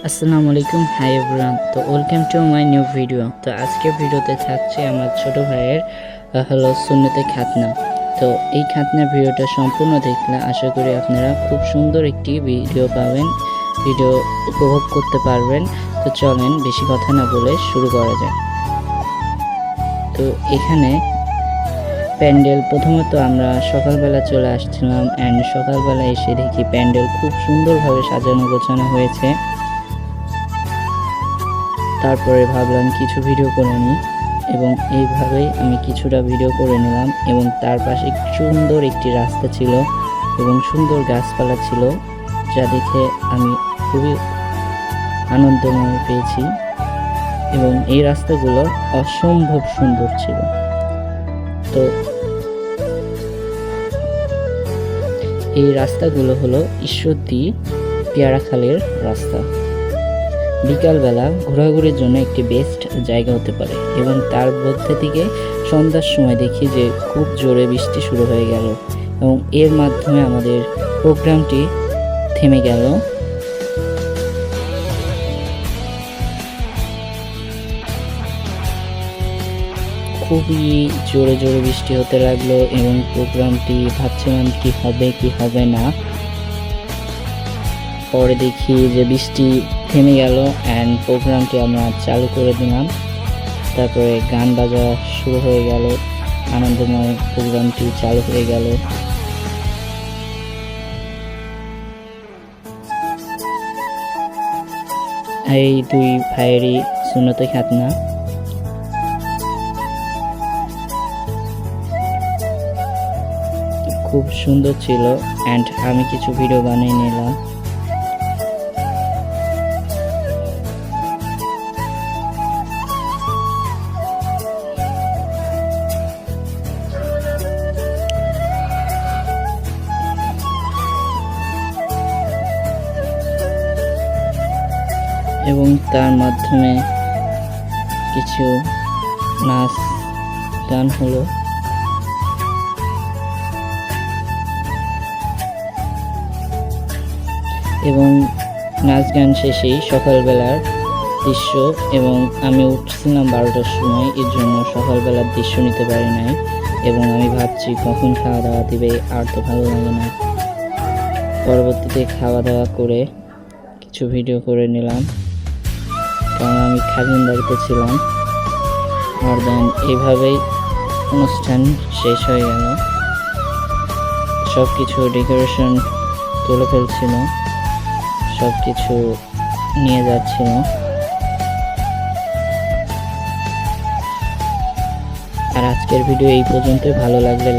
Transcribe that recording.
আসসালামু আলাইকুম, hi everyone. তো welcome to my new video. তো আজকের ভিডিওতে থাকছে আমার ছোট ভাইয়ের হলো সুন্নতে খাতনা। তো এই খাতনা ভিডিওটা সম্পূর্ণ দেখলে আশা করি আপনারা খুব সুন্দর একটি ভিডিও পাবেন, ভিডিও উপভোগ করতে পারবেন। তো চলেন বেশি কথা না বলে শুরু করা যায়। তো এখানে প্যান্ডেল প্রথমত আমরা সকালবেলা চলে আসছিলাম, অ্যান্ড সকালবেলা এসে দেখি প্যান্ডেল খুব সুন্দরভাবে সাজানো গোছানো হয়েছে। তারপরে ভাবলাম কিছু ভিডিও করে নিই, এবং এইভাবেই আমি কিছুটা ভিডিও করে নিলাম। এবং তার পাশে সুন্দর একটি রাস্তা ছিল এবং সুন্দর গাছপালা ছিল, যা দেখে আমি খুবই আনন্দময় পেয়েছি। এবং এই রাস্তাগুলো অসম্ভব সুন্দর ছিল। তো এই রাস্তাগুলো হলো ঈশ্বরদী পেয়ারাখালের রাস্তা। বিকালবেলা ঘোরাঘুরির জন্য একটি বেস্ট জায়গা হতে পারে। এবং তার মধ্যে থেকে সন্ধ্যার সময় দেখি যে খুব জোরে বৃষ্টি শুরু হয়ে গেল, এবং এর মাধ্যমে আমাদের প্রোগ্রামটি থেমে গেল। খুবই জোরে জোরে বৃষ্টি হতে লাগলো, এবং প্রোগ্রামটি ভাবছিলাম কি হবে কি হবে না। পরে দেখি যে বৃষ্টি থেমে গেল, অ্যান্ড প্রোগ্রামটি আমরা চালু করে দিলাম। তারপরে গান বাজা শুরু হয়ে গেল, আনন্দময় প্রোগ্রামটি চালু হয়ে গেল। এই দুই ভাইয়েরই সুন্নতে খাতনা। খুব সুন্দর ছিল, অ্যান্ড আমি কিছু ভিডিও বানিয়ে নিলাম। এবং তার মাধ্যমে কিছু নাচ গান হলো। এবং নাচ গান শেষেই সকালবেলার দৃশ্য, এবং আমি উঠছিলাম 12টার সময়, এর জন্য সকালবেলার দৃশ্য নিতে পারি নাই। এবং আমি ভাবছি কখন খাওয়া দাওয়া দিবে, আর তো ভালো লাগে না। পরবর্তীতে খাওয়া দাওয়া করে কিছু ভিডিও করে নিলাম, কারণ আমি খাজিনদারিতে ছিলাম। আর দেন এইভাবেই অনুষ্ঠান শেষ হয়ে গেল। সব কিছু ডেকোরেশন তুলে ফেলছিল, সব কিছু নিয়ে যাচ্ছিল। আর আজকের ভিডিও এই পর্যন্তই। ভালো লাগলে